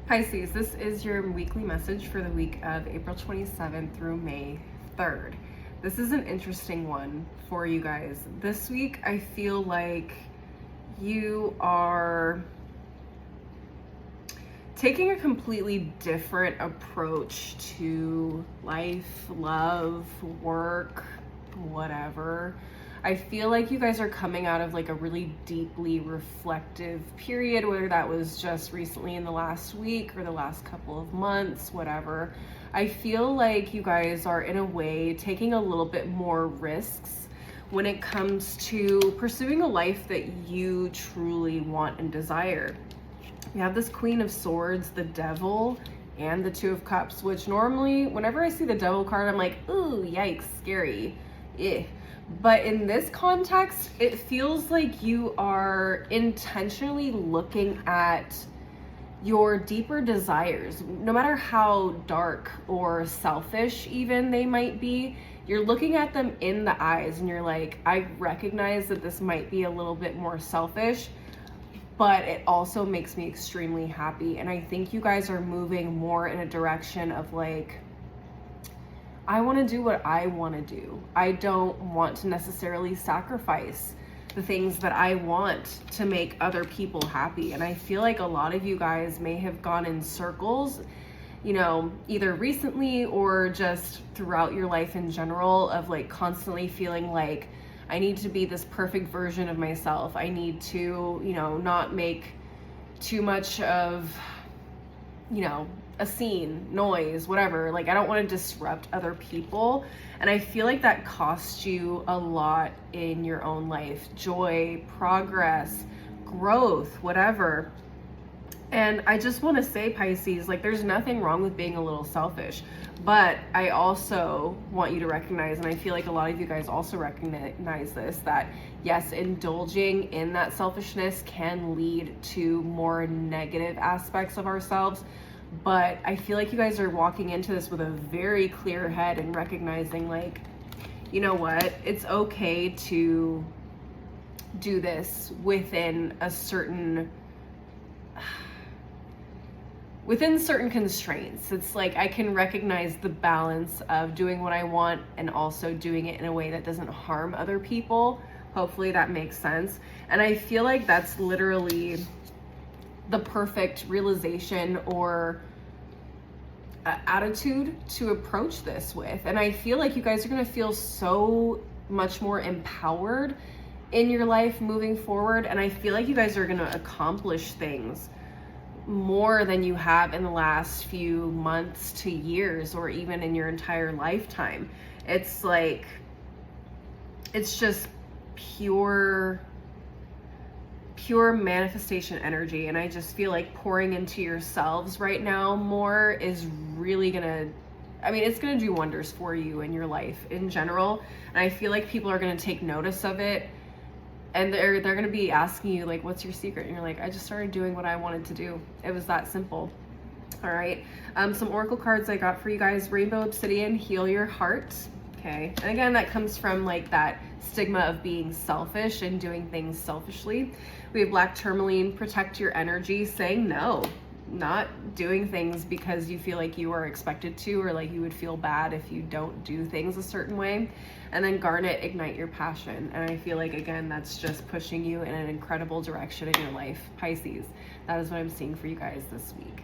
Pisces, this is your weekly message for the week of April 27th through May 3rd. This is an interesting one for you guys. This week, I feel like you are taking a completely different approach to life, love, work, whatever. I feel like you guys are coming out of like a really deeply reflective period, whether that was just recently in the last week or the last couple of months, whatever. I feel like you guys are in a way taking a little bit more risks when it comes to pursuing a life that you truly want and desire. You have this Queen of Swords, the Devil, and the Two of Cups, which normally, whenever I see the Devil card, I'm like, ooh, yikes, scary, eh. But in this context, it feels like you are intentionally looking at your deeper desires, no matter how dark or selfish even they might be. You're looking at them in the eyes and you're like, I recognize that this might be a little bit more selfish, but it also makes me extremely happy. And I think you guys are moving more in a direction of like, I want to do what I want to do. I don't want to necessarily sacrifice the things that I want to make other people happy. And I feel like a lot of you guys may have gone in circles, you know, either recently or just throughout your life in general, of like constantly feeling like I need to be this perfect version of myself. I need to, you know, not make too much of, you know, a scene, noise, whatever. Like, I don't want to disrupt other people. And I feel like that costs you a lot in your own life. Joy, progress, growth, whatever. And I just want to say, Pisces, like, there's nothing wrong with being a little selfish. But I also want you to recognize, and I feel like a lot of you guys also recognize this, that yes, indulging in that selfishness can lead to more negative aspects of ourselves. But I feel like you guys are walking into this with a very clear head and recognizing, like, you know what? It's okay to do this within certain constraints. It's like I can recognize the balance of doing what I want and also doing it in a way that doesn't harm other people. Hopefully that makes sense. And I feel like that's literally the perfect realization or attitude to approach this with. And I feel like you guys are going to feel so much more empowered in your life moving forward. And I feel like you guys are going to accomplish things more than you have in the last few months to years, or even in your entire lifetime. It's like, it's just pure manifestation energy. And I just feel like pouring into yourselves right now more is really gonna, I mean, it's gonna do wonders for you in your life in general. And I feel like people are gonna take notice of it, and they're gonna be asking you, like, what's your secret? And you're like, I just started doing what I wanted to do. It was that simple. All right. Some oracle cards I got for you guys. Rainbow Obsidian, heal your heart. Okay. And again, that comes from like that stigma of being selfish and doing things selfishly. We have Black Tourmaline, protect your energy, saying no, not doing things because you feel like you are expected to, or like you would feel bad if you don't do things a certain way. And then Garnet, ignite your passion. And I feel like, again, that's just pushing you in an incredible direction in your life. Pisces, that is what I'm seeing for you guys this week.